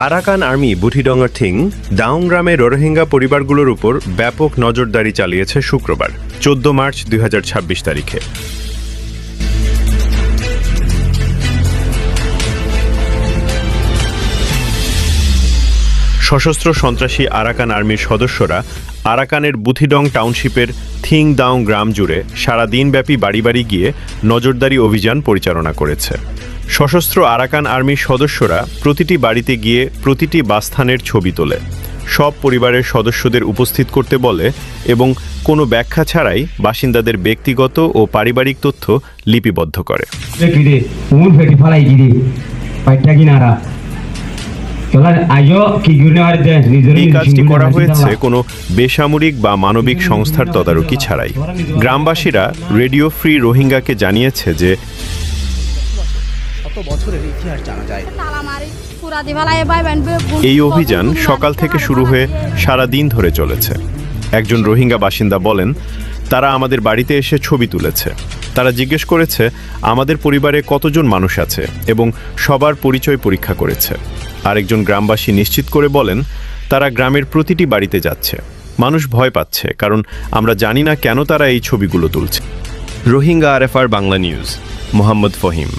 Arakan army বুঠিডঙ্গার thing দাউং গ্রামে রোহিঙ্গা পরিবারগুলোর উপর ব্যাপক নজরদারি চালিয়েছে শুক্রবার 14 মার্চ 2026 তারিখে। সশস্ত্র সন্ত্রাসী আরাকান আর্মির সদস্যরা আরাকানের বুথিডং টাউনশিপের থিং দাউং গ্রাম জুড়ে সারা দিনব্যাপী বাড়ি বাড়ি গিয়ে নজরদারি অভিযান পরিচালনা করেছে। সশস্ত্র আরাকান আর্মির সদস্যরা প্রতিটি বাড়িতে গিয়ে প্রতিটি বাসস্থানের ছবি তোলে, সব পরিবারের সদস্যদের উপস্থিত করতে বলে এবং কোনো ব্যাখ্যা ছাড়াই বাসিন্দাদের ব্যক্তিগত ও পারিবারিক তথ্য লিপিবদ্ধ করে। এই কাজটি করা হয়েছে কোনো বেসামরিক বা মানবিক সংস্থার তদারকি ছাড়াই। গ্রামবাসীরা রেডিও ফ্রি রোহিঙ্গাকে জানিয়েছে যে এই অভিযান সকাল থেকে শুরু হয়ে সারা দিন ধরে চলেছে। একজন রোহিঙ্গা বাসিন্দা বলেন, তারা আমাদের বাড়িতে এসে ছবি তুলেছে। তারা জিজ্ঞেস করেছে আমাদের পরিবারে কতজন মানুষ আছে এবং সবার পরিচয় পরীক্ষা করেছে। আরেকজন গ্রামবাসী নিশ্চিত করে বলেন, তারা গ্রামের প্রতিটি বাড়িতে যাচ্ছে। মানুষ ভয় পাচ্ছে কারণ আমরা জানি না কেন তারা এই ছবিগুলো তুলছে। রোহিঙ্গা আরএফআর বাংলা নিউজ, মোহাম্মদ ফহিম।